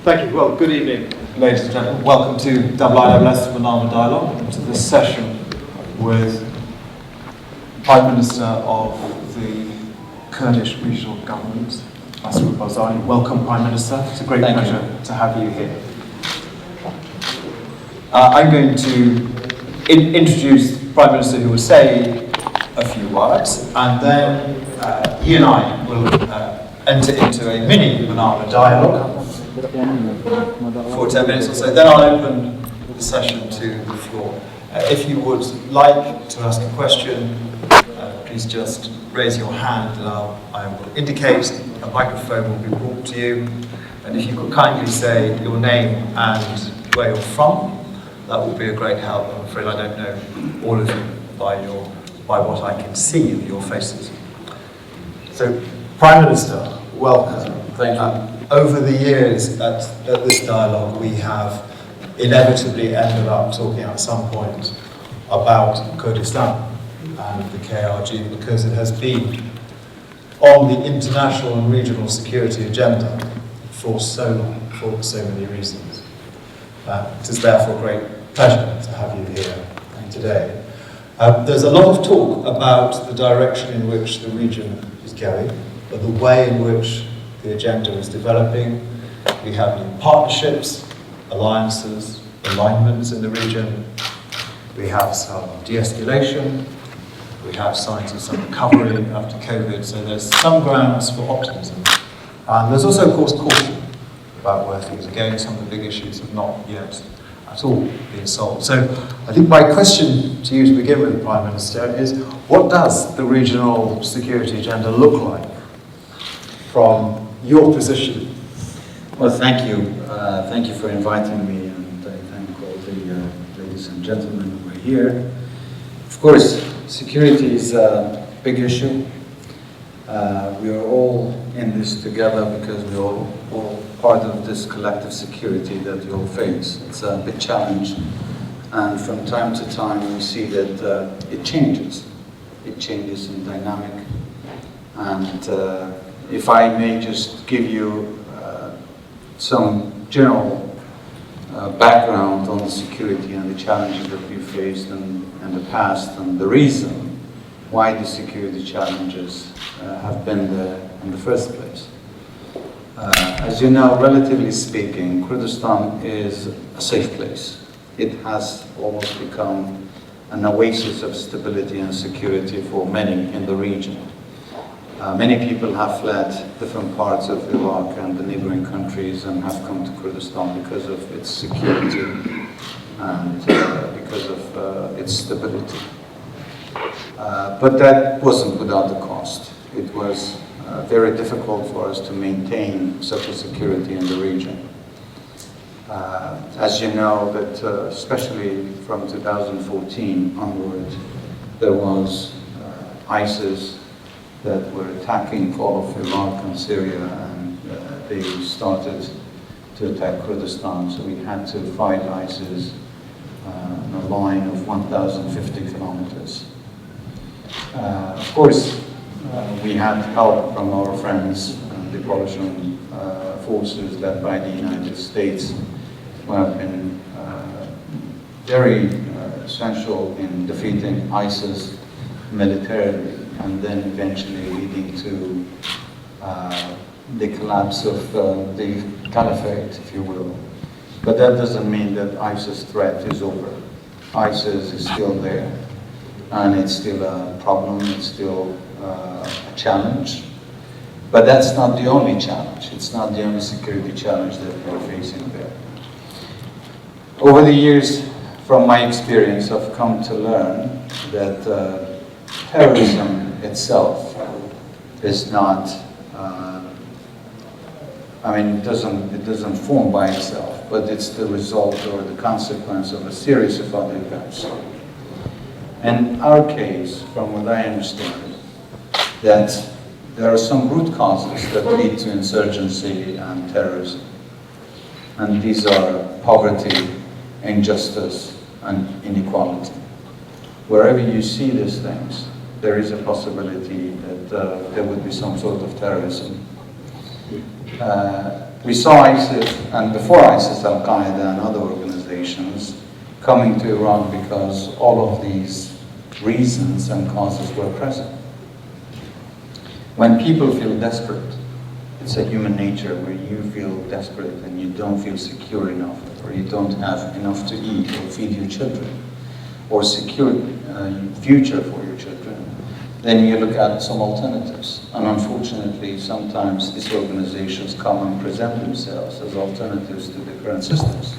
Thank you. Well, good evening, Ladies and gentlemen, welcome to IISS Manama Dialogue, to this session with Prime Minister of the Kurdish Regional Government, Masrour Barzani. Welcome, Prime Minister. It's a great pleasure to have you here. I'm going to introduce the Prime Minister, who will say a few words, and then he and I will enter into a mini Manama dialogue for 10 minutes or so. Then I'll open the session to the floor. If you would like to ask a question, please just raise your hand and I will indicate. A microphone will be brought to you. And if you could kindly say your name and where you're from, that would be a great help. I'm afraid I don't know all of you by what I can see of your faces. So, Prime Minister, welcome. Thank you. Over the years at this dialogue, we have inevitably ended up talking at some point about Kurdistan and the KRG, because it has been on the international and regional security agenda for so long, for so many reasons. It is therefore a great pleasure to have you here today. There's a lot of talk about the direction in which the region is going, but the way in which the agenda is developing. We have new partnerships, alliances, alignments in the region. We have some de-escalation. We have signs of some recovery after COVID, so there's some grounds for optimism. And there's also, of course, caution about where things are going. Some of the big issues have not yet at all been solved. So I think my question to you to begin with, Prime Minister, is what does the regional security agenda look like from your position? Well, thank you. Thank you for inviting me, and I thank all the ladies and gentlemen who are here. Of course, security is a big issue. We are all in this together because we're all part of this collective security that we all face. It's a big challenge, and from time to time we see that it changes. It changes in dynamic, and if I may just give you some general background on the security and the challenges that we faced in the past, and the reason why the security challenges have been there in the first place. As you know, relatively speaking, Kurdistan is a safe place. It has almost become an oasis of stability and security for many in the region. Many people have fled different parts of Iraq and the neighboring countries and have come to Kurdistan because of its security and because of its stability. But that wasn't without a cost. It was very difficult for us to maintain such a security in the region. As you know, that especially from 2014 onward, there was ISIS that were attacking all of Iraq and Syria, and they started to attack Kurdistan. So we had to fight ISIS on a line of 1,050 kilometers. Of course, we had help from our friends, the coalition forces led by the United States, who have been very essential in defeating ISIS militarily, and then eventually leading to the collapse of the caliphate, if you will. But that doesn't mean that ISIS threat is over. ISIS is still there, and it's still a problem, it's still a challenge. But that's not the only challenge. It's not the only security challenge that we're facing there. Over the years, from my experience, I've come to learn that terrorism itself is not, it doesn't form by itself, but it's the result or the consequence of a series of other events. In our case, from what I understand, that there are some root causes that lead to insurgency and terrorism. And these are poverty, injustice, and inequality. Wherever you see these things, there is a possibility that there would be some sort of terrorism. We saw ISIS, and before ISIS, Al-Qaeda and other organizations coming to Iraq because all of these reasons and causes were present. When people feel desperate, it's a human nature where you feel desperate and you don't feel secure enough, or you don't have enough to eat or feed your children, or secure future for your children, then you look at some alternatives. And unfortunately, sometimes these organizations come and present themselves as alternatives to the current systems.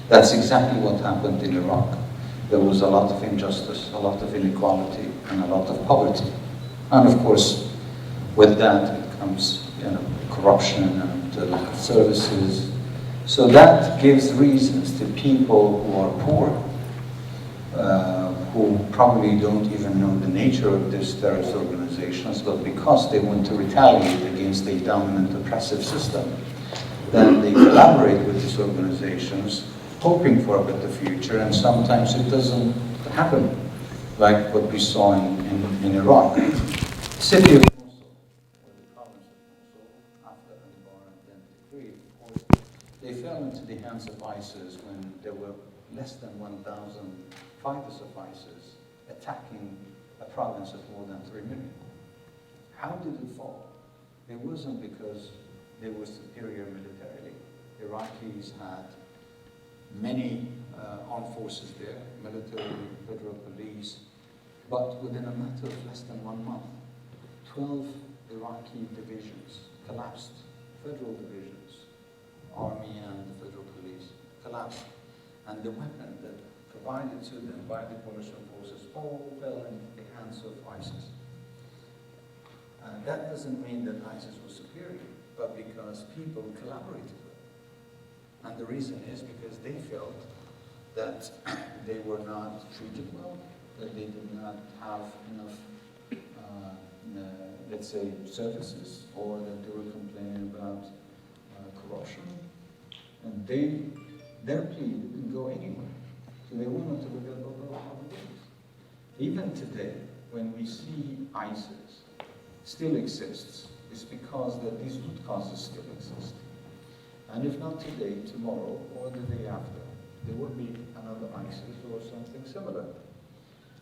That's exactly what happened in Iraq. There was a lot of injustice, a lot of inequality, and a lot of poverty. And of course, with that it comes corruption and lack of services. So that gives reasons to people who are poor, who probably don't even know the nature of these terrorist organizations, but because they want to retaliate against a dominant oppressive system, then they collaborate with these organizations, hoping for a better future, and sometimes it doesn't happen, like what we saw in Iraq. The city of Mosul, or the province of Mosul, after the Bاره and then decree, of course, they fell into the hands of ISIS when there were less than 1,000 fighters of ISIS attacking a province of more than 3 million. How did it fall? It wasn't because they were superior militarily. Iraqis had many armed forces there, military, federal police, but within a matter of less than 1 month, 12 Iraqi divisions collapsed, federal divisions, army and the federal police collapsed, and the weapon that provided to them by the coalition forces all fell into the hands of ISIS. That doesn't mean that ISIS was superior, but because people collaborated with them. And the reason is because they felt that they were not treated well, that they did not have enough, let's say, services, or that they were complaining about corruption. And their plea didn't go anywhere. So they wanted to look at other things. Even today, when we see ISIS still exists, it's because that these root causes still exist. And if not today, tomorrow, or the day after, there will be another ISIS or something similar.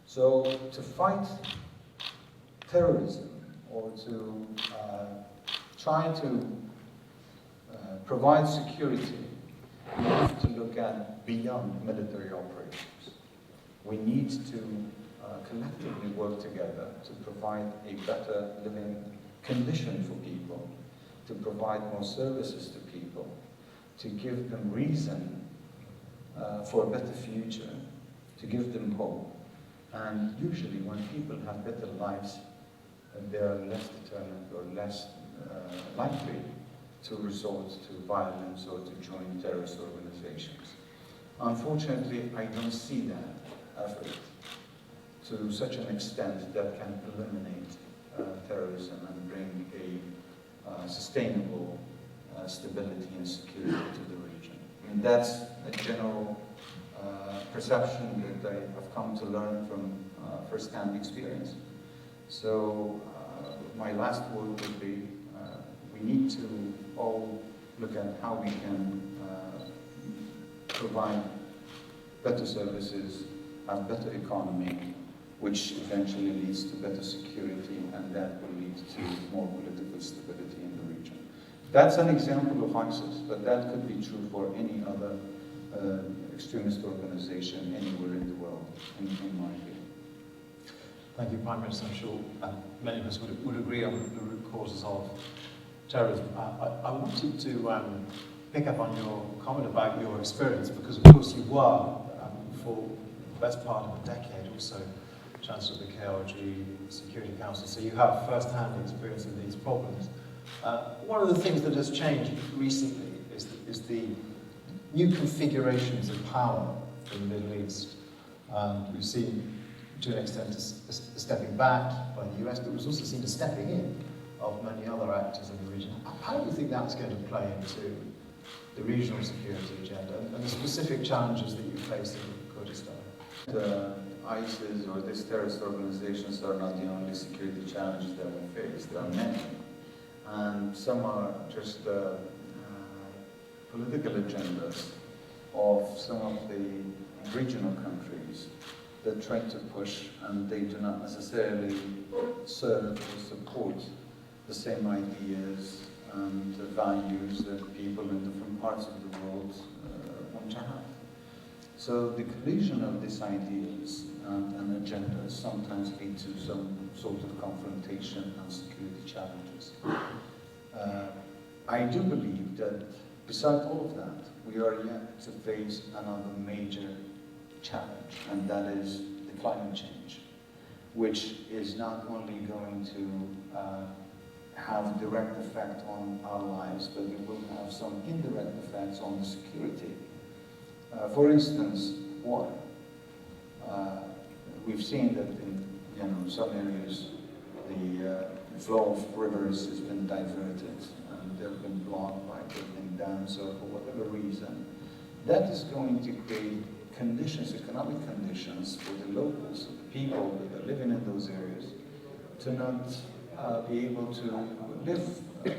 So to fight terrorism, or to try to provide security, we have to look at beyond military operations. We need to collectively work together to provide a better living condition for people, to provide more services to people, to give them reason for a better future, to give them hope. And usually when people have better lives, they are less determined or less likely to resort to violence or to join terrorist organizations. Unfortunately, I don't see that effort to such an extent that can eliminate terrorism and bring a sustainable stability and security to the region. I mean, that's a general perception that I have come to learn from first-hand experience. So my last word would be, we need to all look at how we can provide better services, have better economy, which eventually leads to better security, and that will lead to more political stability in the region. That's an example of ISIS, but that could be true for any other extremist organization anywhere in the world, in my view. Thank you, Prime Minister. I'm sure many of us would agree on the root causes of terrorism. I wanted to pick up on your comment about your experience, because of course you were, for the best part of a decade or so, Chancellor of the KRG Security Council, so you have first-hand experience of these problems. One of the things that has changed recently is the new configurations of power in the Middle East. We've seen, to an extent, a stepping back by the US, but we've also seen a stepping in of many other actors in the region. How do you think that's going to play into the regional security agenda and the specific challenges that you face in Kurdistan? ISIS or these terrorist organizations are not the only security challenges that we face. There are many. And some are just political agendas of some of the regional countries that try to push, and they do not necessarily serve or support the same ideas and values that people in different parts of the world want to have. So the collision of these ideas and agendas sometimes lead to some sort of confrontation and security challenges. I do believe that besides all of that, we are yet to face another major challenge, and that is the climate change, which is not only going to have direct effect on our lives, but it will have some indirect effects on the security. For instance, water. We've seen that in some areas the flow of rivers has been diverted and they've been blocked by building dams or for whatever reason. That is going to create conditions, economic conditions for the locals, the people that are living in those areas, to not be able to live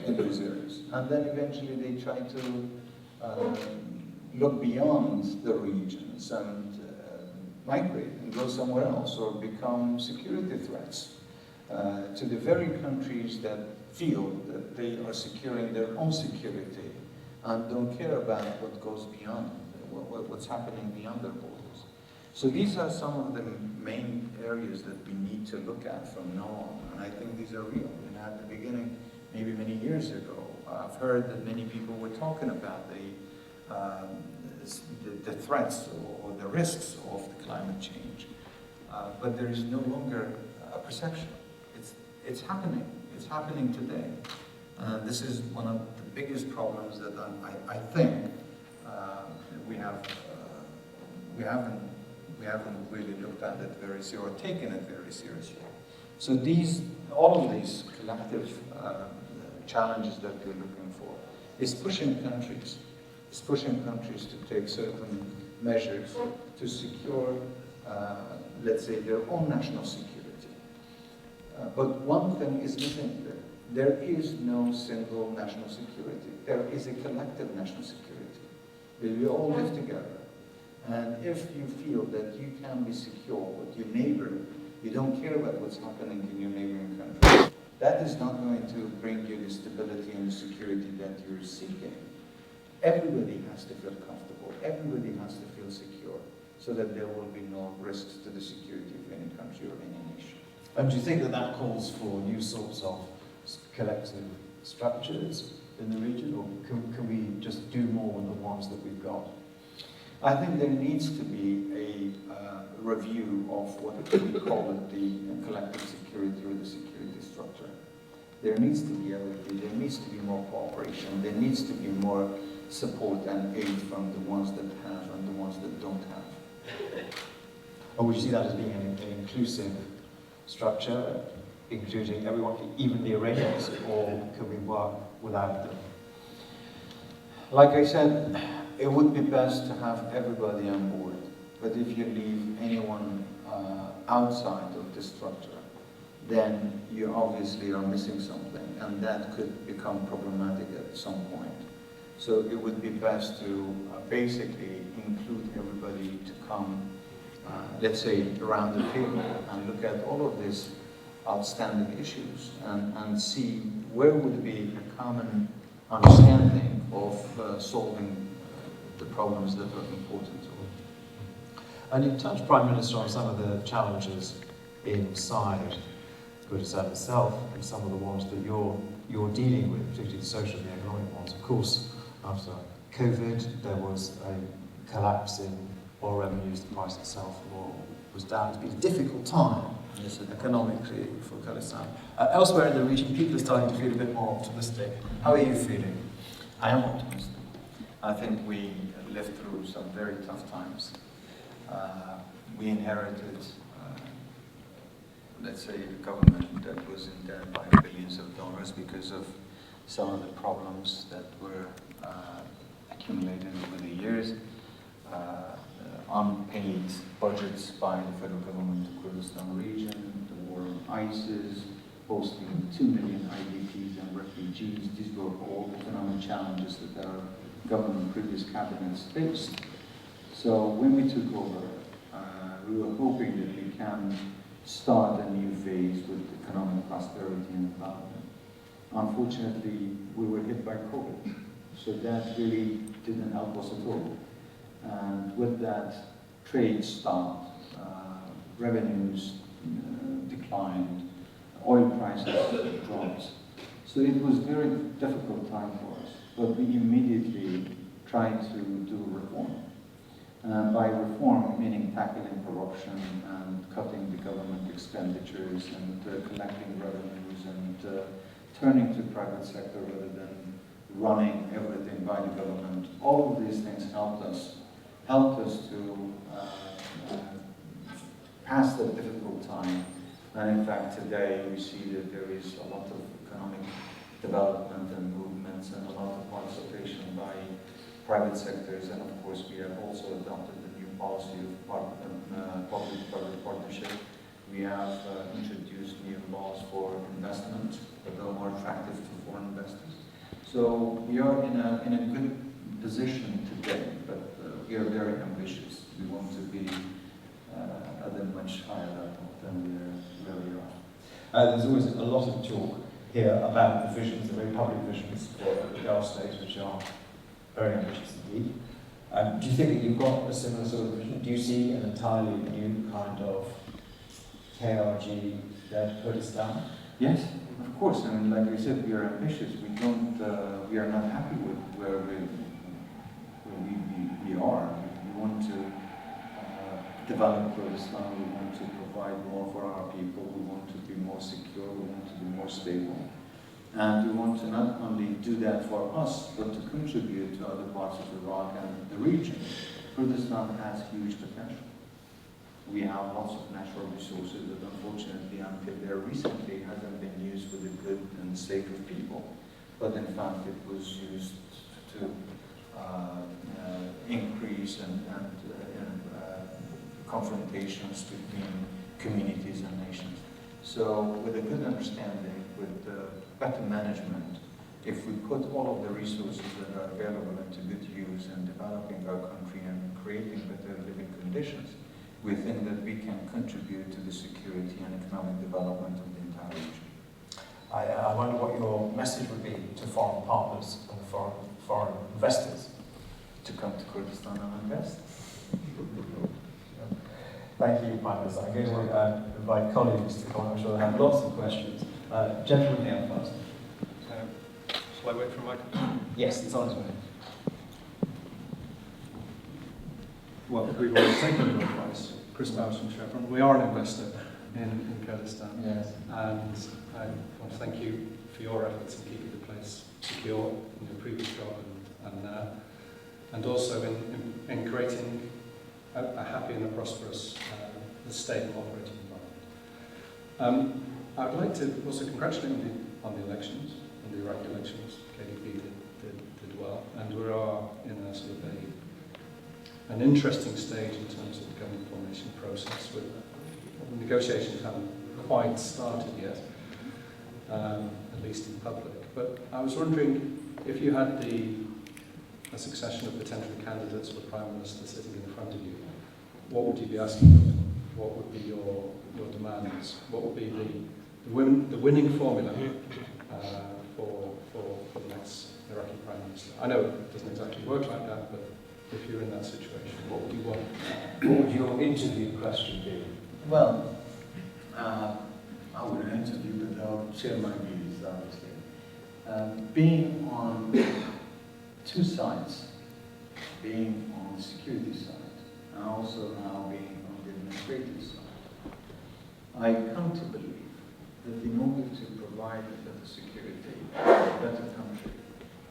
in those areas. And then eventually they try to look beyond the regions and migrate and go somewhere else or become security threats to the very countries that feel that they are securing their own security and don't care about what goes beyond, what's happening beyond their borders. So these are some of the main areas that we need to look at from now on, and I think these are real. And at the beginning, maybe many years ago, I've heard that many people were talking about the threats or the risks of the climate change, but there is no longer a perception. It's happening. It's happening today. This is one of the biggest problems that I think we haven't really looked at it very seriously or taken it very seriously. So all of these collective challenges that we're looking for is pushing countries to take certain measures to secure, let's say, their own national security. But one thing is missing there. There is no single national security. There is a collective national security. We all live together. And if you feel that you can be secure with your neighbor, you don't care about what's happening in your neighboring country, that is not going to bring you the stability and the security that you're seeking. Everybody has to feel comfortable. Everybody has to feel secure so that there will be no risks to the security of any country or any nation. And do you think that that calls for new sorts of collective structures in the region, or can we just do more with the ones that we've got? I think there needs to be a review of what we call it, the collective security or the security structure. There needs to be a review, there needs to be more cooperation, there needs to be more support and aid from the ones that have and the ones that don't have. Or would you see that as being an inclusive structure, including everyone, even the Iranians, or can we work without them? Like I said, it would be best to have everybody on board, but if you leave anyone outside of the structure, then you obviously are missing something, and that could become problematic at some point. So it would be best to basically include everybody to come, let's say, around the table and look at all of these outstanding issues and see where would be a common understanding of solving the problems that are important to us. And you touched, Prime Minister, on some of the challenges inside Kurdistan itself and some of the ones that you're dealing with, particularly the social and the economic ones. Of course, after COVID, there was a collapse in oil revenues, the price itself of oil was down. It's been a difficult time economically for Kurdistan. Elsewhere in the region, people are starting to feel a bit more optimistic. How are you feeling? I am optimistic. I think we lived through some very tough times. We inherited, let's say, a government that was in debt by billions of dollars because of some of the problems that were accumulated over the years. Unpaid budgets by the federal government of Kurdistan region, the war on ISIS, hosting 2 million IDPs and refugees. These were all economic challenges that are government, previous cabinets faced. So when we took over, we were hoping that we can start a new phase with economic prosperity and development. Unfortunately, we were hit by COVID, so that really didn't help us at all. And with that, trade stopped, revenues declined, oil prices dropped. So it was a very difficult time for us, but we immediately tried to do reform. By reform, meaning tackling corruption and cutting the government expenditures and collecting revenues and turning to private sector rather than running everything by the government. All of these things helped us to pass that difficult time. And in fact, today we see that there is a lot of economic development and movements and a lot of participation by private sectors. And of course, we have also adopted the new policy of public-private partnership. We have introduced new laws for investment that are more attractive to foreign investors. So we are in a good position today, but we are very ambitious. We want to be at a much higher level than where we are. There's always a lot of talk here about the visions, the very public visions for the Gulf states, which are very ambitious indeed. Do you think that you've got a similar sort of vision? Do you see an entirely new kind of KRG-led Kurdistan? Yes, of course. I mean, like I said, we are ambitious. We are not happy with where we are. We want to develop Kurdistan. We want to provide more for our people. We want to be more secure. We want to be more stable. And we want to not only do that for us, but to contribute to other parts of Iraq and the region. Kurdistan has huge potential. We have lots of natural resources that unfortunately until there recently hasn't been used for the good and sake of people. But in fact it was used to increase and confrontations between communities and nations. So with a good understanding, with better management, if we put all of the resources that are available into good use in developing our country and creating better living conditions, we think that we can contribute to the security and economic development of the entire region. I wonder what your message would be to foreign partners and foreign investors. To come to Kurdistan and invest. Thank you, Prime Minister. I'm going to invite colleagues to come. I'm sure they have lots of questions. Gentleman here first. Shall I wait for a microphone? Yes, it's on its way. Well, we've already taken your advice, Chris Bowers from Chevron. We are an investor in Kurdistan. Yes. And I want to thank you for your efforts in keeping the place secure in your previous job and now. And also in creating a happy and a prosperous, stable operating environment. I would like to also congratulate you on the elections, on the Iraqi elections. KDP did well, and we are in a sort of an interesting stage in terms of the government formation process. With the negotiations haven't quite started yet, at least in public. But I was wondering if you had a succession of potential candidates for Prime Minister sitting in front of you, what would you be asking of them? What would be your demands? What would be the winning formula for the next Iraqi Prime Minister? I know it doesn't exactly work like that, but if you're in that situation, what would you want? What would your interview question be? Well, I wouldn't interview, but I'll share my views, obviously. Being on two sides, being on the security side, and also now being on the administrative side, I come to believe that in order to provide a better security, a better country,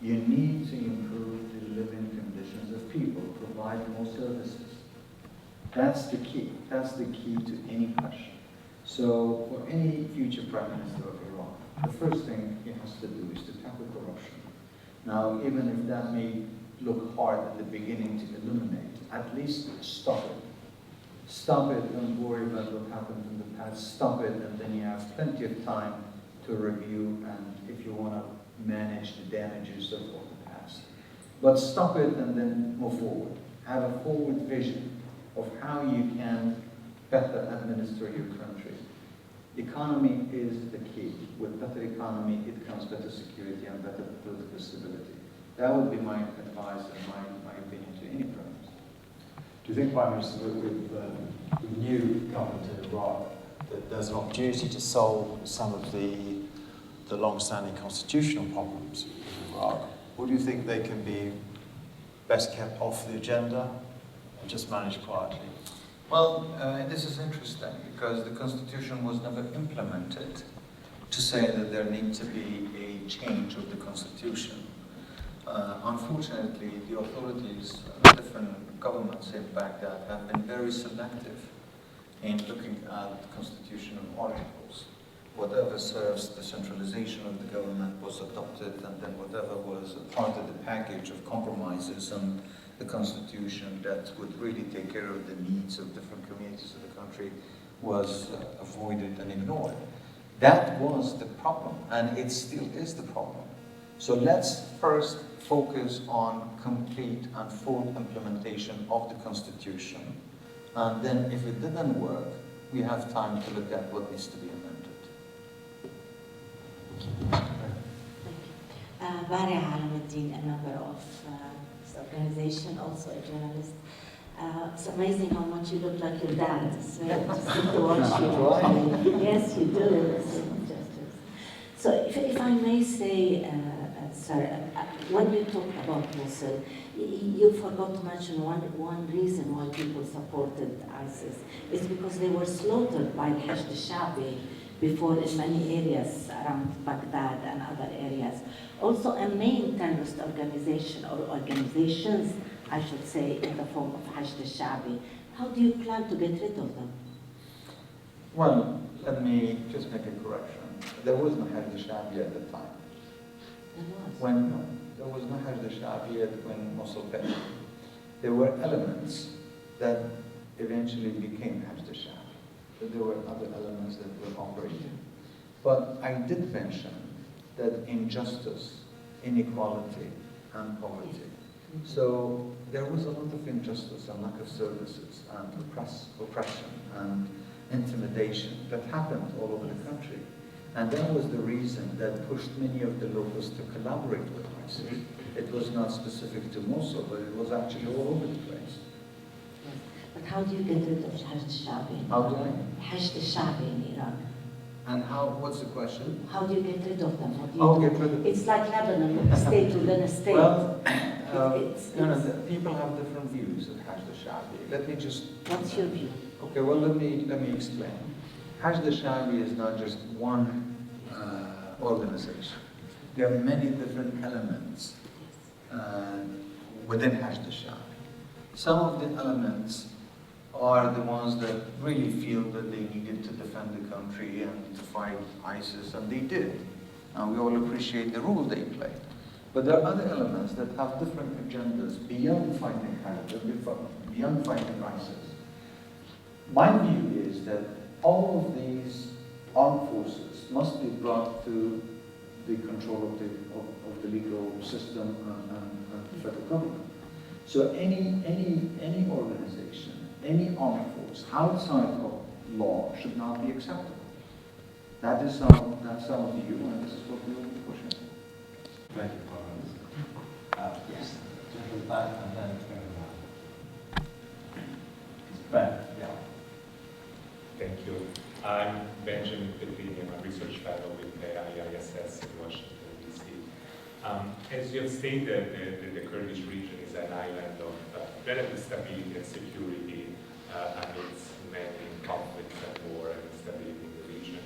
you need to improve the living conditions of people, provide more services. That's the key. That's the key to any question. So for any future Prime Minister of Iraq, the first thing he has to do is to tackle corruption. Now, even if that may look hard at the beginning to eliminate, at least stop it. Stop it, don't worry about what happened in the past. Stop it, and then you have plenty of time to review and if you want to manage the damages of the past. But stop it and then move forward. Have a forward vision of how you can better administer your country. Economy is the key. With better economy, it comes better security and better political stability. That would be my advice and my opinion to any Prime Minister. Do you think, Prime Minister, with the new government in Iraq, that there's an opportunity to solve some of the long-standing constitutional problems in Iraq? Or do you think they can be best kept off the agenda and just managed quietly? Well, this is interesting because the constitution was never implemented to say that there needs to be a change of the constitution. Unfortunately, the authorities, different governments in Baghdad have been very selective in looking at constitutional articles. Whatever serves the centralization of the government was adopted, and then whatever was a part of the package of compromises on the constitution that would really take care of the needs of different communities of the country was avoided and ignored. That was the problem, and it still is the problem. So let's first focus on complete and full implementation of the constitution, and then if it didn't work, we have time to look at what needs to be amended. Bاره Alamuddin, a member of this organization, also a journalist. It's amazing how much you look like your dad. It's interesting to watch you. Yes, you do. So if I may say, sir, when you talk about Mosul, you forgot to mention one reason why people supported ISIS. It's because they were slaughtered by Hashd al-Shabi before in many areas around Baghdad and other areas. Also a main terrorist organization, or organizations, I should say, in the form of Hashd al-Shabi. How do you plan to get rid of them? Well, let me just make a correction. There was no Hashd al-Shabi at the time. There was? There was no Hashd al-Shabi yet when Mosul fell. There were elements that eventually became Hashd al-Shabi. But there were other elements that were operating. But I did mention that injustice, inequality, and poverty. So there was a lot of injustice and lack of services and oppression and intimidation that happened all over the country. And that was the reason that pushed many of the locals to collaborate with ISIS. It was not specific to Mosul, but it was actually all over the place. But how do you get rid of Hashd al-Shabi? How do I? Hashd al-Shabi in Iraq. And what's the question? How do you get rid of them? What do you How do? get rid of them? It's like Lebanon, a state within a state. Well, it's people have different views of Hashd al-Shabi. Let me just... What's your view? Okay, well, let me explain. Hashd al-Shabi is not just one organization. There are many different elements within Hashd al-Shabi. Some of the elements are the ones that really feel that they needed to defend the country and to fight ISIS, and they did. And we all appreciate the role they played. But there are other elements that have different agendas beyond fighting beyond fighting ISIS. My view is that all of these armed forces must be brought to the control of the legal system and the federal government. So any organization, any armed force outside of law should not be acceptable. That's our view, and this is what we will be pushing. Thank you, Prime Minister. Yes, gentleman back and then Ben, yeah. Thank you. I'm Benjamin Petrini. I'm a research fellow with the IISS in Washington, D.C. As you have stated, the Kurdish region is an island of relative stability and security amidst many conflicts and war and instability in the region.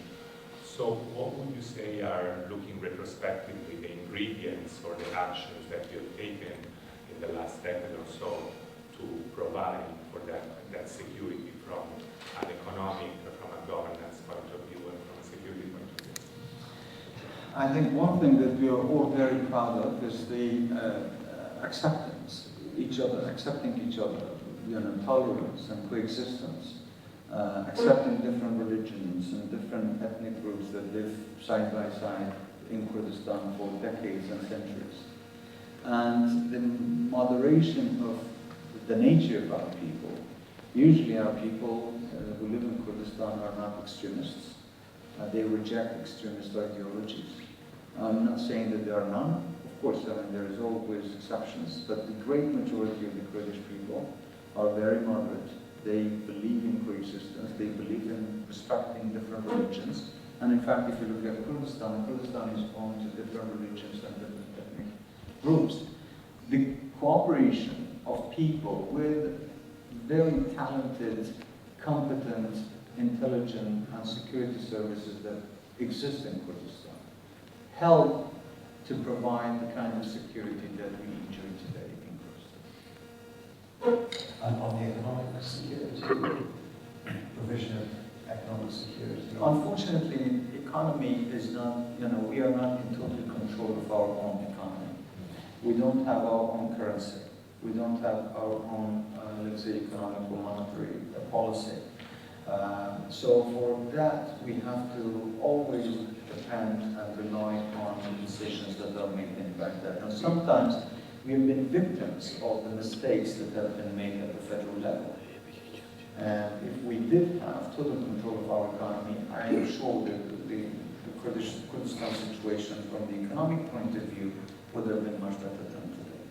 So what would you say are, looking retrospectively, the ingredients or the actions that you have taken in the last decade or so to provide for that security from an economic, from a governance point of view, and from a security point of view? I think one thing that we are all very proud of is the acceptance, accepting each other, tolerance and coexistence, accepting different religions and different ethnic groups that live side by side in Kurdistan for decades and centuries. and the moderation of the nature of our people. Usually our people who live in Kurdistan are not extremists. They reject extremist ideologies. I'm not saying that there are none. Of course, I mean, there is always exceptions, but the great majority of the Kurdish people are very moderate. They believe in coexistence. They believe in respecting different religions. And in fact, if you look at Kurdistan, Kurdistan is home to different religions and different ethnic groups. The cooperation of people with very talented, competent, intelligent, and security services that exist in Kurdistan help to provide the kind of security that we enjoy today in Kurdistan. And on the economic security, provision of economic security? Unfortunately, economy is not, we are not in total control of our own economy. We don't have our own currency. We don't have our own, let's say, economic or monetary policy. So for that, we have to always depend and rely on the decisions that are made in Baghdad. And sometimes we have been victims of the mistakes that have been made at the federal level. And if we did have total control of our economy, I am sure that the Kurdistan situation from the economic point of view would have been much better than today.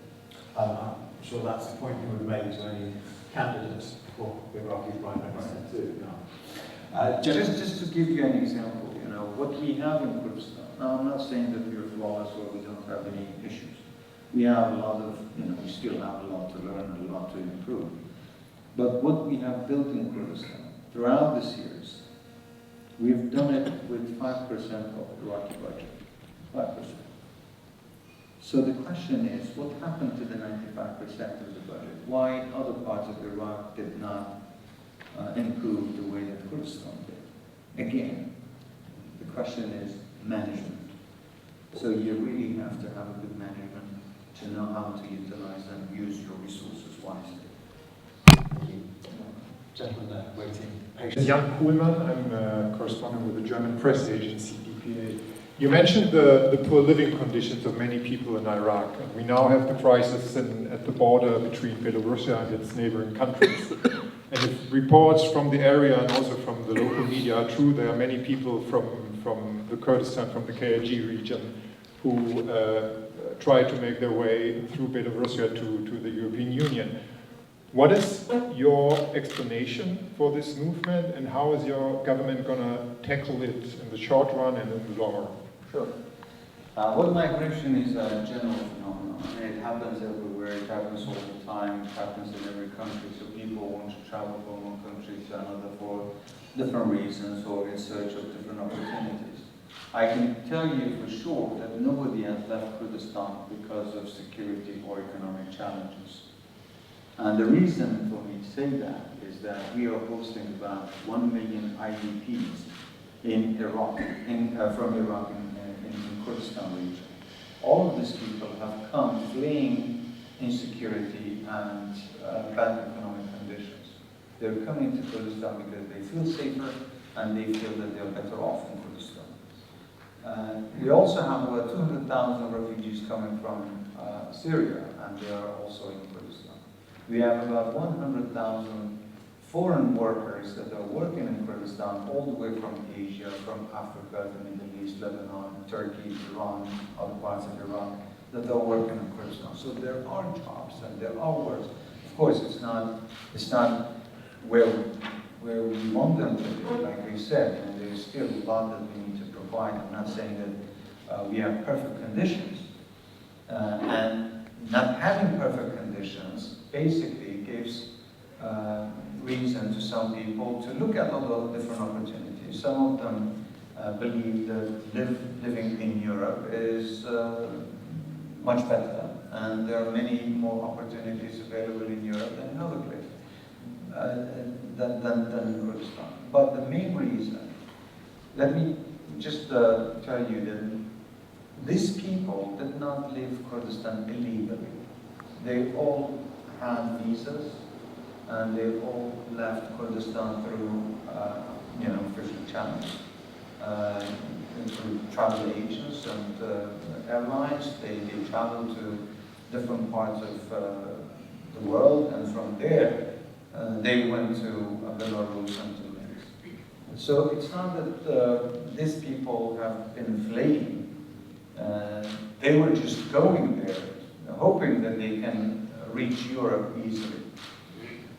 I'm sure that's the point you would make to any candidates for the Iraqi Prime Minister too. Just to give you an example, what we have in Kurdistan, now I'm not saying that we're flawless or we don't have any issues. We have a lot of, we still have a lot to learn and a lot to improve. But what we have built in Kurdistan throughout the years, we've done it with 5% of the Iraqi budget. 5%. So the question is, what happened to the 95% of the budget? Why other parts of Iraq did not improve the way that Kurdistan did? Again, the question is management. So you really have to have a good management to know how to utilize and use your resources wisely. Gentleman waiting patiently. Jan Kuhlmann, I'm a correspondent with the German press agency, DPA. You mentioned the poor living conditions of many people in Iraq. And we now have the crisis at the border between Belarus and its neighboring countries. And if reports from the area and also from the local media are true, there are many people from the Kurdistan, from the KRG region, who try to make their way through Belarus to the European Union. What is your explanation for this movement, and how is your government going to tackle it in the short run and in the long run? Sure. Well, migration is a general phenomenon. It happens everywhere. It happens all the time. It happens in every country. So people want to travel from one country to another for different reasons or in search of different opportunities. I can tell you for sure that nobody has left Kurdistan because of security or economic challenges. And the reason for me to say that is that we are hosting about 1 million IDPs in Iraq, from Iraq in Kurdistan region. All of these people have come fleeing insecurity and bad economic conditions. They're coming to Kurdistan because they feel safer and they feel that they're better off in Kurdistan. We also have about 200,000 refugees coming from Syria, and they are also in Kurdistan. We have about 100,000 foreign workers that are working in Kurdistan all the way from Asia, from Africa, the Middle East, Lebanon, Turkey, Iran, other parts of Iraq, that are working in Kurdistan. So there are jobs and there are works. Of course, it's not where we want them to be, like we said, and there's still a lot that we need to provide. I'm not saying that we have perfect conditions. And not having perfect conditions basically gives reason to some people to look at all the different opportunities. Some of them believe that living in Europe is much better, and there are many more opportunities available in Europe than in other places, than in Kurdistan. But the main reason, let me just tell you that these people did not leave Kurdistan illegally. They all had visas, and they all left Kurdistan through, official channels, through travel agents and airlines. They traveled to different parts of the world, and from there they went to Belarus and to Minsk. So it's not that these people have been fleeing. They were just going there, hoping that they can reach Europe easily.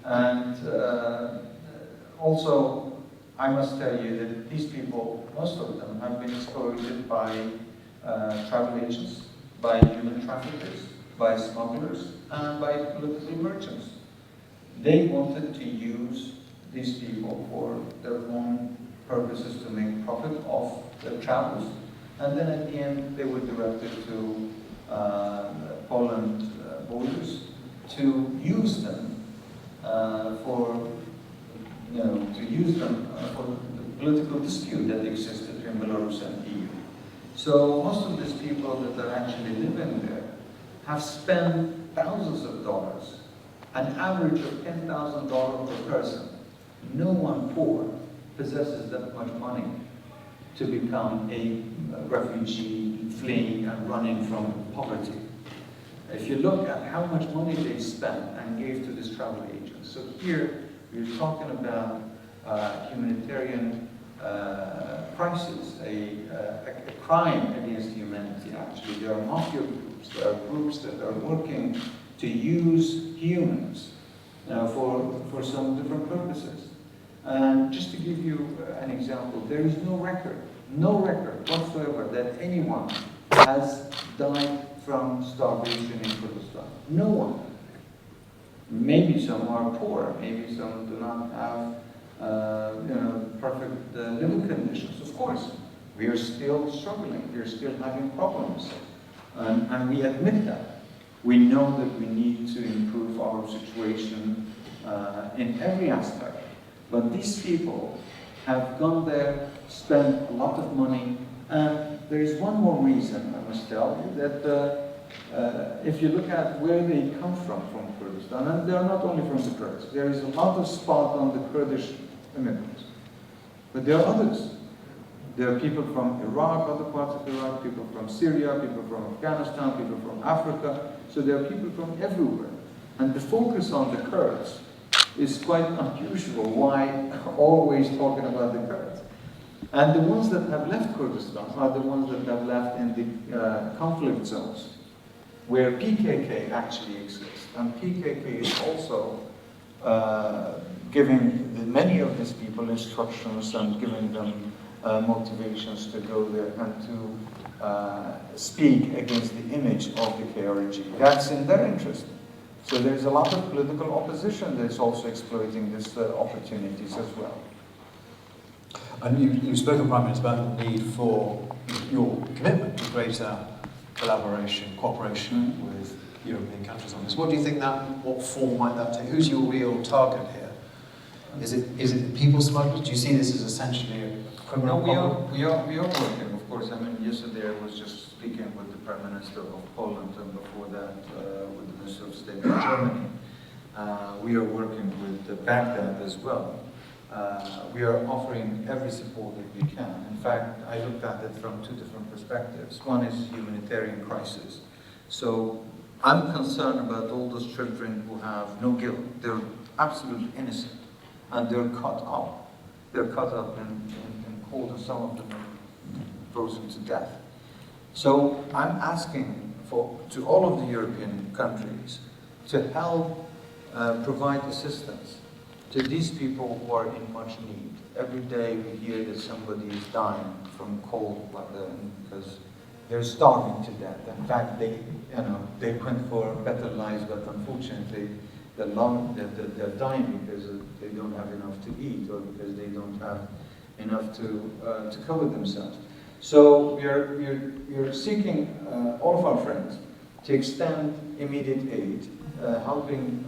And also, I must tell you that these people, most of them, have been exploited by travel agents, by human traffickers, by smugglers, and by political merchants. They wanted to use these people for their own purposes to make profit off their travels. And then at the end, they were directed to Poland borders to use them for the political dispute that existed between Belarus and EU. So most of these people that are actually living there have spent thousands of dollars, an average of $10,000 per person. No one poor possesses that much money to become a refugee fleeing and running from poverty. If you look at how much money they spent and gave to these travel agents. So here we're talking about humanitarian crisis, a crime against humanity actually. There are mafia groups, there are groups that are working to use humans for some different purposes. And just to give you an example, there is no record whatsoever that anyone has died from starvation in Kurdistan. No one. Maybe some are poor, maybe some do not have perfect living conditions. Of course, we are still struggling, we are still having problems, and we admit that. We know that we need to improve our situation in every aspect. But these people have gone there, spent a lot of money, and there is one more reason I must tell you, that if you look at where they come from Kurdistan, and they are not only from the Kurds, there is a lot of spot on the Kurdish immigrants. But there are others. There are people from Iraq, other parts of Iraq, people from Syria, people from Afghanistan, people from Africa. So there are people from everywhere. And the focus on the Kurds is quite unusual. Why always talking about the Kurds? And the ones that have left Kurdistan are the ones that have left in the conflict zones, where PKK actually exists. And PKK is also giving many of these people instructions and giving them motivations to go there and to speak against the image of the KRG. That's in their interest. So there's a lot of political opposition that's also exploiting these opportunities as well. And you've spoken, Prime Minister, about the need for your commitment to greater collaboration, cooperation with European countries on this. What do you think what form might that take? Who's your real target here? Is it people smugglers? Do you see this as essentially a criminal problem? We are working, of course. I mean, yesterday I was just speaking with the Prime Minister of Poland, and before that with the Minister of State of Germany. We are working with Baghdad as well. We are offering every support that we can. In fact, I looked at it from two different perspectives. One is humanitarian crisis. So I'm concerned about all those children who have no guilt. They're absolutely innocent, and they're caught up. They're caught up in cold, and some of them are frozen to death. So I'm asking to all of the European countries to help provide assistance to these people who are in much need. Every day we hear that somebody is dying from cold weather because they're starving to death. In fact, they went for better lives, but unfortunately, they're dying because they don't have enough to eat, or because they don't have enough to cover themselves. So we are seeking all of our friends to extend immediate aid, helping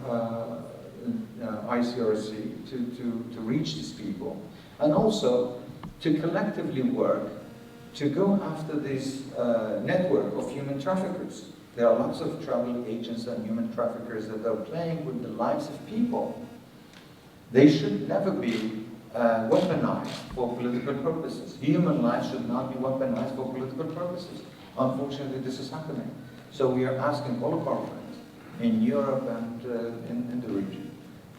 ICRC to reach these people, and also to collectively work to go after this network of human traffickers. There are lots of travel agents and human traffickers that are playing with the lives of people. They should never be weaponized for political purposes. Human life should not be weaponized for political purposes. Unfortunately, this is happening. So we are asking all of our friends in Europe and in the region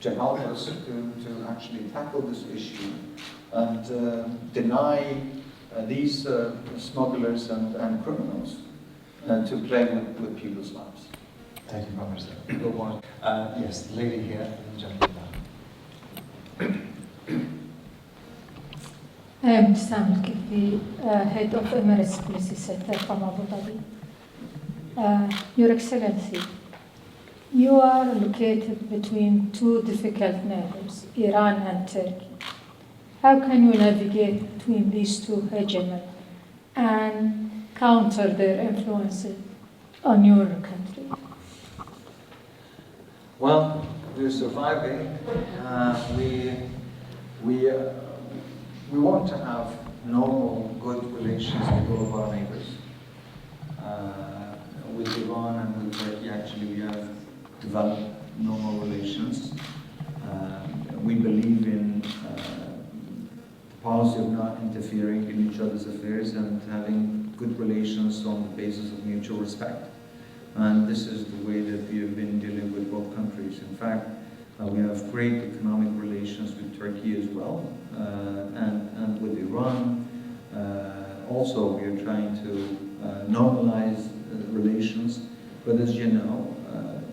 to help us to actually tackle this issue and deny these smugglers and criminals to play with people's lives. Thank you, Professor. Go on. Yes, the lady here and the gentleman down. I am Sam Kifli, Head of Emirates Policy Center from Abu Dhabi. Your Excellency, you are located between two difficult neighbors, Iran and Turkey. How can you navigate between these two hegemons and counter their influence on your country? Well, we're surviving. We want to have normal, good relations with all of our neighbors. With Iran and with Turkey, actually, we have developed normal relations. We believe in the policy of not interfering in each other's affairs and having good relations on the basis of mutual respect. And this is the way that we have been dealing with both countries. In fact, we have great economic relations with Turkey as well, and with Iran. Also, we are trying to normalize relations, but as you know,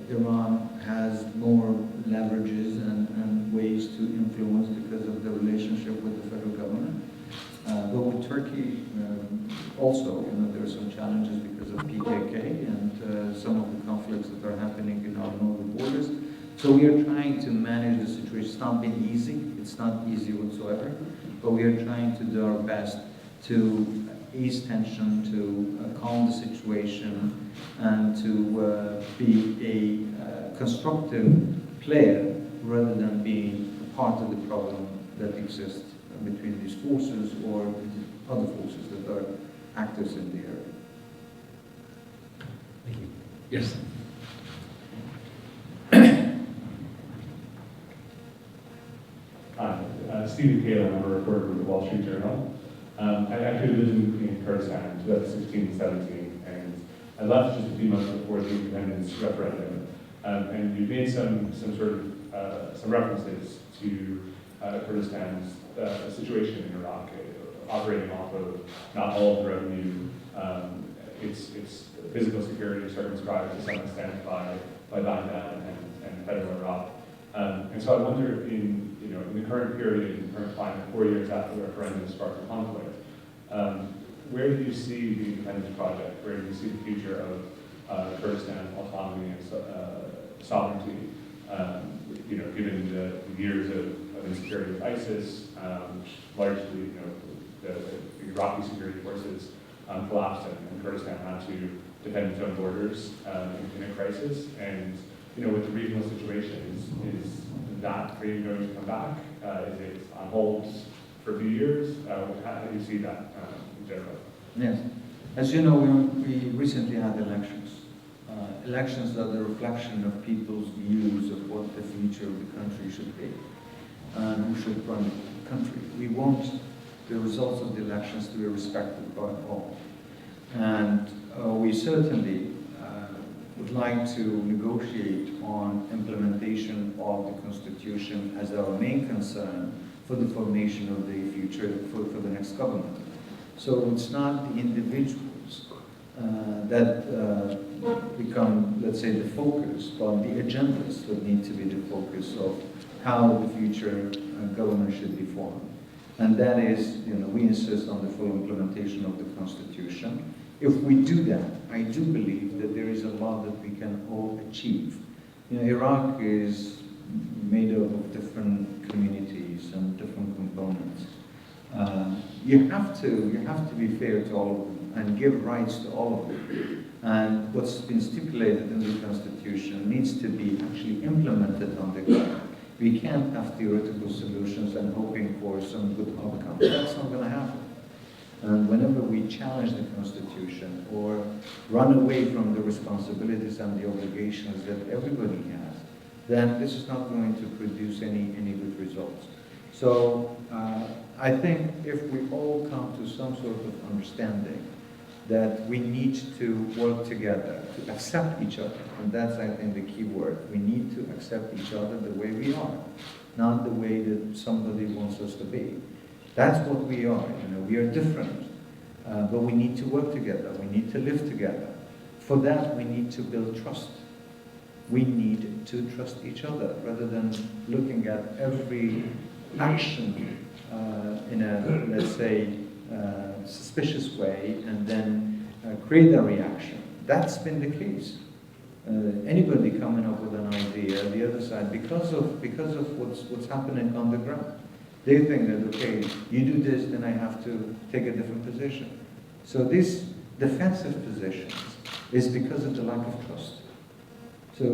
Iran has more leverages and ways to influence because of the relationship with the federal government. But with Turkey, also, there are some challenges because of PKK and some of the conflicts that are happening in our northern borders. So we are trying to manage the situation. It's not been easy. It's not easy whatsoever. But we are trying to do our best to ease tension, to calm the situation, and to be a constructive player rather than being part of the problem that exists between these forces or other forces that are actors in the area. Thank you. Yes. Hi, Stephen Kale, I'm a reporter with the Wall Street Journal. I actually lived in Kurdistan in 2016 and 17, and I left just a few months before the independence referendum. And you made some references to Kurdistan's situation in Iraq, operating off of not all of the revenue. Its physical security circumscribed to some extent by Baghdad and federal Iraq. And so I wonder, in the current period, in the current climate, 4 years after the referendum sparked the conflict, where do you see the independence project? Where do you see the future of Kurdistan autonomy and sovereignty? Given the years of insecurity with ISIS, largely, the Iraqi security forces collapsed and Kurdistan had to defend its own borders in a crisis. And with the regional situations, is that dream going to come back? Is it on hold for a few years? How do you see that in general? Yes. As you know, we recently had elections. Elections are the reflection of people's views of what the future of the country should be and who should run the country. We want the results of the elections to be respected by all. And we certainly would like to negotiate on implementation of the Constitution as our main concern for the formation of the future for the next government. So it's not the individuals that become, let's say, the focus, but the agendas that need to be the focus of how the future government should be formed. And that is, we insist on the full implementation of the Constitution. If we do that, I do believe that there is a lot that we can all achieve. Iraq is made up of different communities and different components. You have to be fair to all of them and give rights to all of them. And what's been stipulated in the Constitution needs to be actually implemented on the ground. We can't have theoretical solutions and hoping for some good outcome. That's not going to happen. And whenever we challenge the Constitution or run away from the responsibilities and the obligations that everybody has, then this is not going to produce any good results. So I think if we all come to some sort of understanding that we need to work together, to accept each other. And that's, I think, the key word. We need to accept each other the way we are, not the way that somebody wants us to be. That's what we are. We are different, but we need to work together. We need to live together. For that, we need to build trust. We need to trust each other rather than looking at every action in a, let's say, suspicious way and then create a reaction. That's been the case. Anybody coming up with an idea, the other side, because of what's happening on the ground, they think that, okay, you do this, then I have to take a different position. So these defensive positions is because of the lack of trust. So,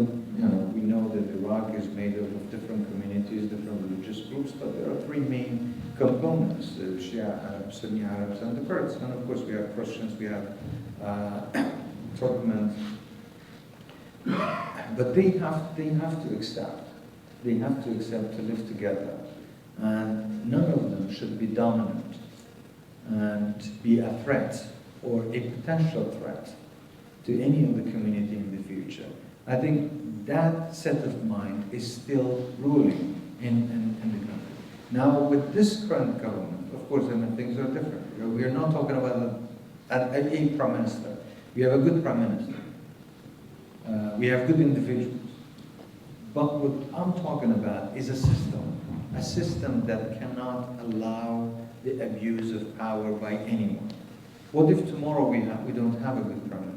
we know that Iraq is made up of different communities, different religious groups, but there are three main components: the Shia Arabs, Sunni Arabs, and the Kurds. And of course, we have Christians, we have Turkmens. But they have to accept. They have to accept to live together, and none of them should be dominant and be a threat or a potential threat to any of the community in the future. I think that set of mind is still ruling in the country. Now, with this current government, of course, things are different. We are not talking about a prime minister. We have a good prime minister. We have good individuals. But what I'm talking about is a system that cannot allow the abuse of power by anyone. What if tomorrow we don't have a good prime minister?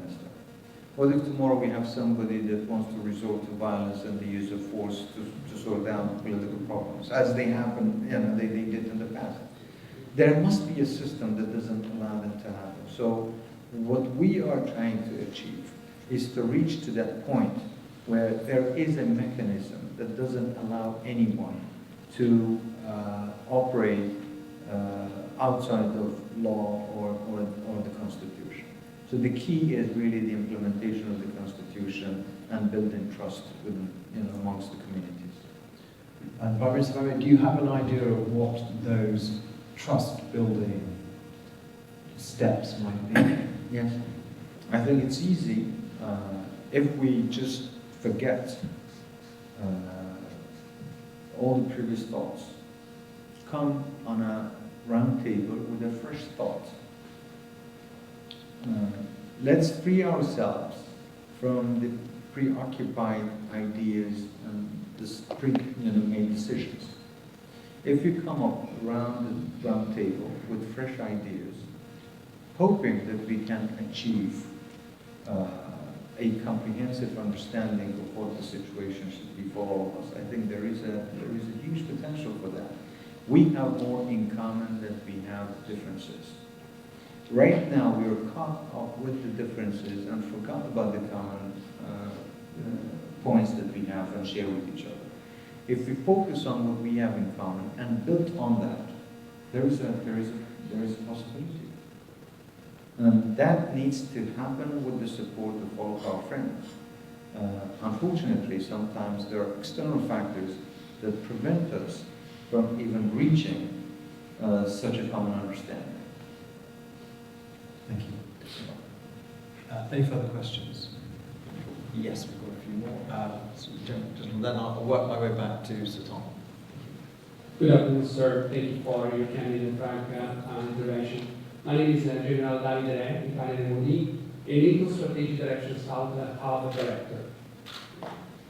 What if tomorrow we have somebody that wants to resort to violence and the use of force to sort out political problems, as they happen, they did in the past? There must be a system that doesn't allow that to happen. So what we are trying to achieve is to reach to that point where there is a mechanism that doesn't allow anyone to operate outside of law or the Constitution. So the key is really the implementation of the Constitution and building trust within, amongst the communities. And Barzani, do you have an idea of what those trust-building steps might be? Yes, I think it's easy if we just forget all the previous thoughts, come on a round table with a fresh thought. Let's free ourselves from the preoccupied ideas and the pre-made decisions. If we come up around the round table with fresh ideas, hoping that we can achieve a comprehensive understanding of what the situation should be for all of us, I think there is a huge potential for that. We have more in common than we have differences. Right now, we are caught up with the differences and forgot about the common points that we have and share with each other. If we focus on what we have in common and build on that, there is a possibility. And that needs to happen with the support of all of our friends. Unfortunately, sometimes there are external factors that prevent us from even reaching such a common understanding. Thank you. Any further questions? Yes, we've got a few more. Then I'll work my way back to Sir Tom. Good afternoon, sir. Thank you for your candid and frank intervention. My name is General Dayhe, in Legal Strategic Directions Hub Director.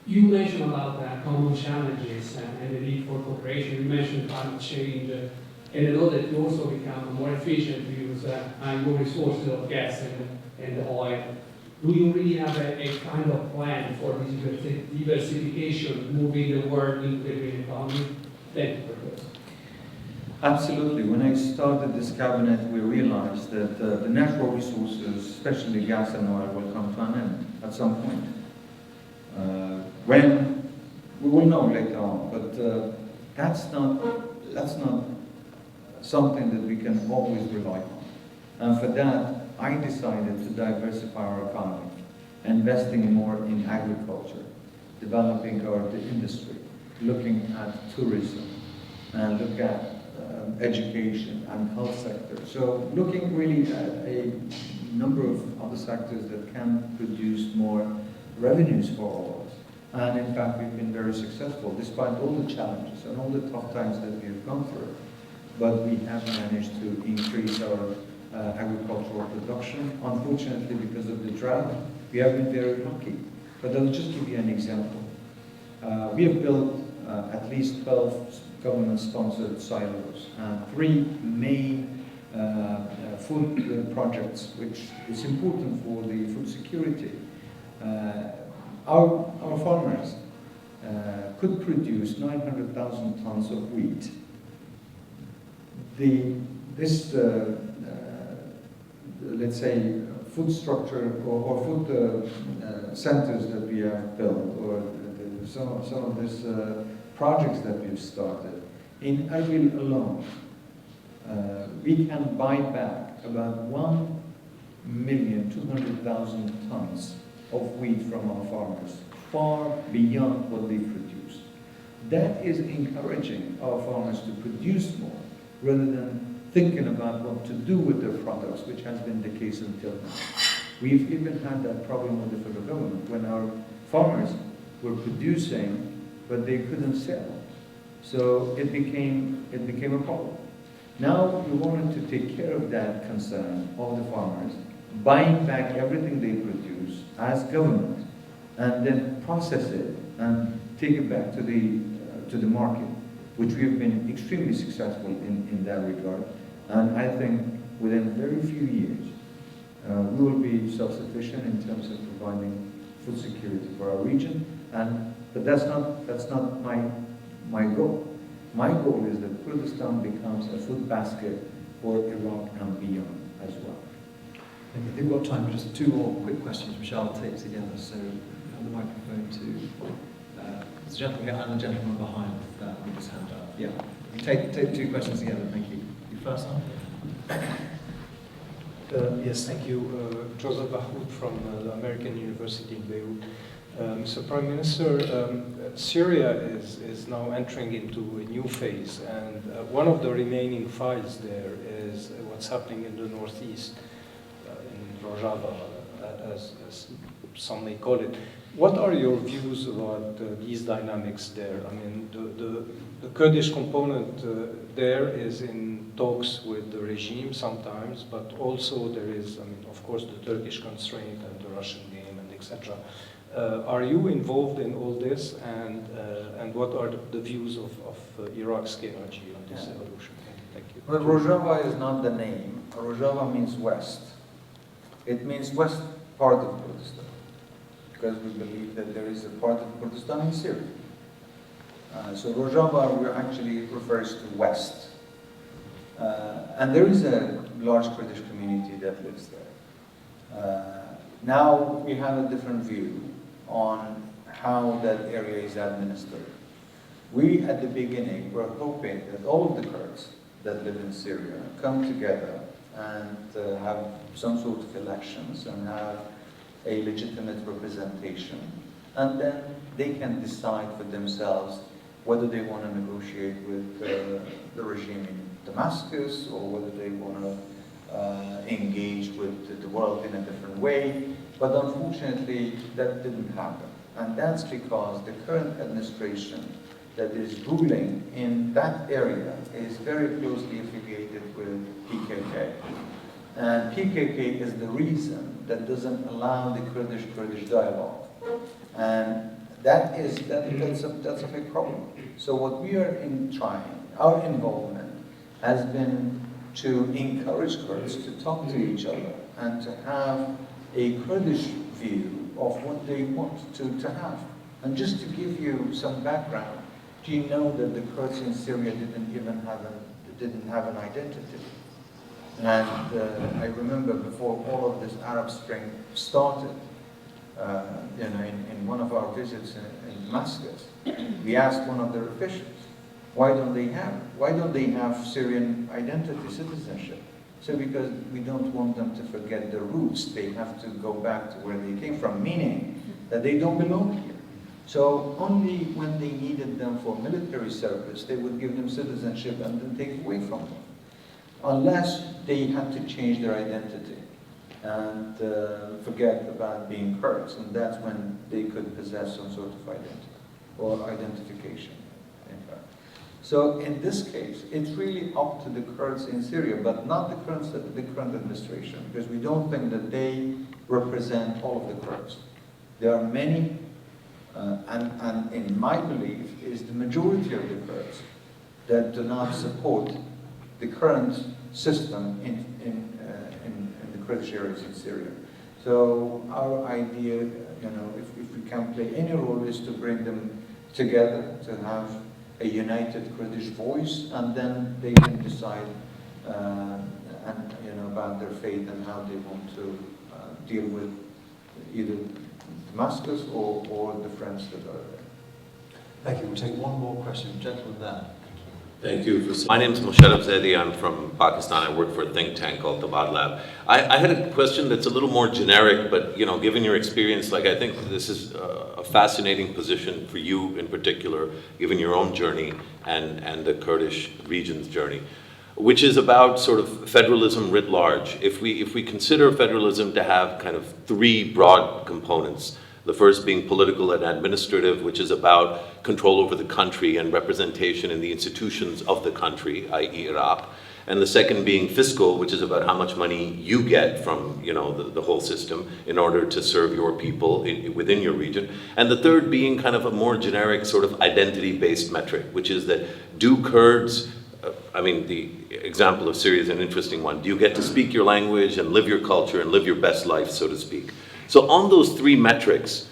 You mentioned about common challenges and the need for cooperation. You mentioned climate change, and I know that you also become more efficient to use more resources of gas and oil. Do you really have a kind of plan for this diversification, moving the world into the green economy? Thank you for this. Absolutely. When I started this cabinet, we realized that the natural resources, especially gas and oil, will come to an end at some point. When we will know later on, but that's not something that we can always rely on. And for that, I decided to diversify our economy, investing more in agriculture, developing the industry, looking at tourism, and look at education and health sector. So looking really at a number of other sectors that can produce more revenues for all of us. And in fact, we've been very successful despite all the challenges and all the tough times that we have gone through. But we have managed to increase our agricultural production. Unfortunately, because of the drought, we have been very lucky. But I'll just give you an example. We have built at least 12 government-sponsored silos and 3 main food projects, which is important for the food security. Our farmers could produce 900,000 tons of wheat. Let's say, food structure or food centers that we have built, or some of these projects that we've started, in Erbil alone, we can buy back about 1,200,000 tons of wheat from our farmers, far beyond what they produce. That is encouraging our farmers to produce more, rather than thinking about what to do with their products, which has been the case until now. We've even had that problem with the federal government, when our farmers were producing, but they couldn't sell. So it became a problem. Now we wanted to take care of that concern of the farmers, buying back everything they produce as government, and then process it and take it back to the market, which we have been extremely successful in that regard. And I think within very few years, we will be self-sufficient in terms of providing food security for our region. But that's not my goal. My goal is that Kurdistan becomes a food basket for Iraq and beyond as well. I think we've got time for just 2 more quick questions, which I'll take together. So, hand the microphone to the gentleman here and the gentleman behind with his hand up. Yeah, take 2 questions together. Thank you. You first on. Yes, thank you. Joseph Bahoud from the American University in Beirut. Mr. Prime Minister, Syria is now entering into a new phase, and one of the remaining files there is what's happening in the northeast, in Rojava, as some may call it. What are your views about these dynamics there? I mean, the Kurdish component there is in talks with the regime sometimes, but also there is, I mean, of course, the Turkish constraint and the Russian game and etc. Are you involved in all this, and what are the views of Iraq's KRG on this evolution? Thank you. Well, Rojava is not the name. Rojava means west. It means west part of Kurdistan, because we believe that there is a part of Kurdistan in Syria. So Rojava actually refers to west. And there is a large Kurdish community that lives there. Now we have a different view on how that area is administered. We, at the beginning, were hoping that all of the Kurds that live in Syria come together and have some sort of elections and have a legitimate representation. And then they can decide for themselves whether they want to negotiate with the regime in Damascus, or whether they want to engage with the world in a different way. But unfortunately, that didn't happen. And that's because the current administration that is ruling in that area is very closely affiliated with PKK. And PKK is the reason that doesn't allow the Kurdish dialogue. And that's a big problem. So what we are trying, our involvement has been to encourage Kurds to talk to each other and to have a Kurdish view of what they want to have. And just to give you some background, do you know that the Kurds in Syria didn't have an identity? And I remember before all of this Arab Spring started, in one of our visits in Damascus, we asked one of their officials, why don't they have Syrian identity, citizenship? So because we don't want them to forget their roots, they have to go back to where they came from, meaning that they don't belong here. So only when they needed them for military service, they would give them citizenship and then take it away from them. Unless they had to change their identity and forget about being Kurds, and that's when they could possess some sort of identity or identification, in fact. So in this case, it's really up to the Kurds in Syria, but not the current administration, because we don't think that they represent all of the Kurds. There are many, and in my belief, is the majority of the Kurds that do not support the current system in the Kurdish areas in Syria. So our idea, you know, if we can play any role, is to bring them together, to have a united Kurdish voice, and then they can decide and, you know, about their fate and how they want to deal with either Damascus or the friends that are there. Thank you. We'll take one more question. Gentleman there. Thank you. My name is Musharraf Zaidi. I'm from Pakistan. I work for a think tank called the Bad Lab. I had a question that's a little more generic, but you know, given your experience, like I think this is a fascinating position for you in particular, given your own journey and the Kurdish region's journey, which is about sort of federalism writ large. If we consider federalism to have kind of three broad components, the first being political and administrative, which is about control over the country and representation in the institutions of the country, i.e. Iraq. And the second being fiscal, which is about how much money you get from, you know, the whole system in order to serve your people within your region. And the third being kind of a more generic sort of identity-based metric, which is that do Kurds, I mean, the example of Syria is an interesting one. Do you get to speak your language and live your culture and live your best life, so to speak? So on those three metrics,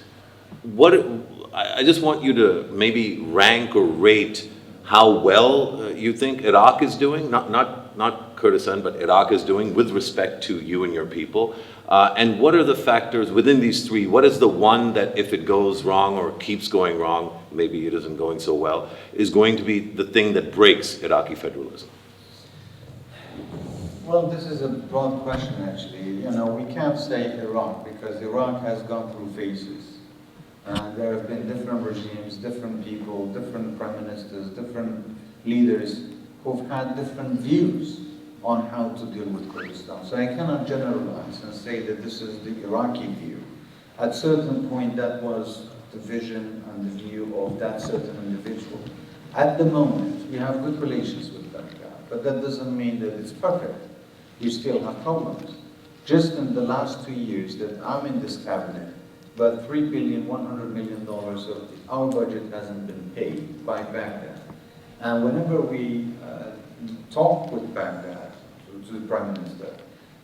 I just want you to maybe rank or rate how well you think Iraq is doing, not Kurdistan, but Iraq is doing with respect to you and your people. And what are the factors within these three? What is the one that if it goes wrong or keeps going wrong, maybe it isn't going so well, is going to be the thing that breaks Iraqi federalism? Well, this is a broad question, actually. You know, we can't say Iraq, because Iraq has gone through phases. And there have been different regimes, different people, different prime ministers, different leaders who've had different views on how to deal with Kurdistan. So I cannot generalize and say that this is the Iraqi view. At a certain point, that was the vision and the view of that certain individual. At the moment, we have good relations with that guy, but that doesn't mean that it's perfect. We still have problems. Just in the last 2 years that I'm in this cabinet, but $3.1 billion of our budget hasn't been paid by Baghdad. And whenever we talk with Baghdad, to the Prime Minister,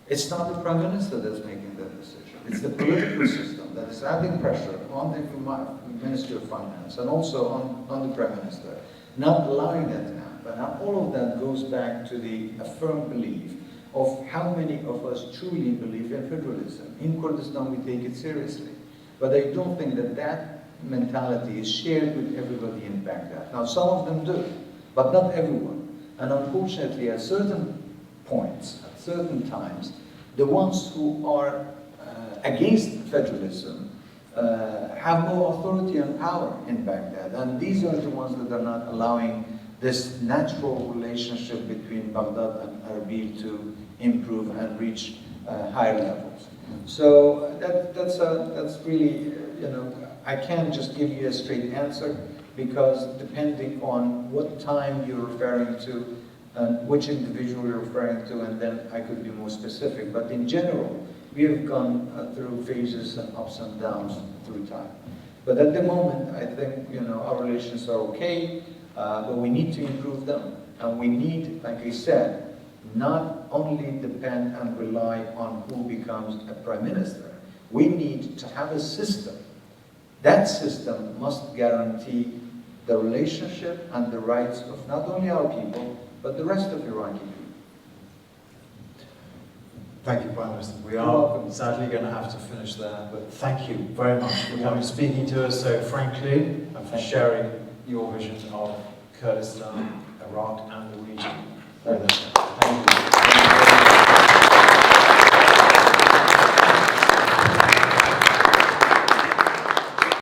it's not the Prime Minister that's making that decision. It's the political system that is adding pressure on the Ministry of Finance and also on the Prime Minister, not allowing that to happen. And all of that goes back to the firm belief of how many of us truly believe in federalism. In Kurdistan, we take it seriously. But I don't think that that mentality is shared with everybody in Baghdad. Now, some of them do, but not everyone. And unfortunately, at certain points, at certain times, the ones who are against federalism have more authority and power in Baghdad. And these are the ones that are not allowing this natural relationship between Baghdad and Erbil to improve and reach higher levels. So that's really, you know, I can't just give you a straight answer, because depending on what time you're referring to and which individual you're referring to, and then I could be more specific. But in general, we have gone through phases and ups and downs through time. But at the moment, I think, you know, our relations are okay, but we need to improve them. And we need, like I said, not only depend and rely on who becomes a prime minister. We need to have a system. That system must guarantee the relationship and the rights of not only our people, but the rest of Iraqi people. Thank you, Prime Minister. We are sadly going to have to finish there, but thank you very much for coming, speaking to us so frankly, and for sharing your vision of Kurdistan, Iraq, and the region. Thank you.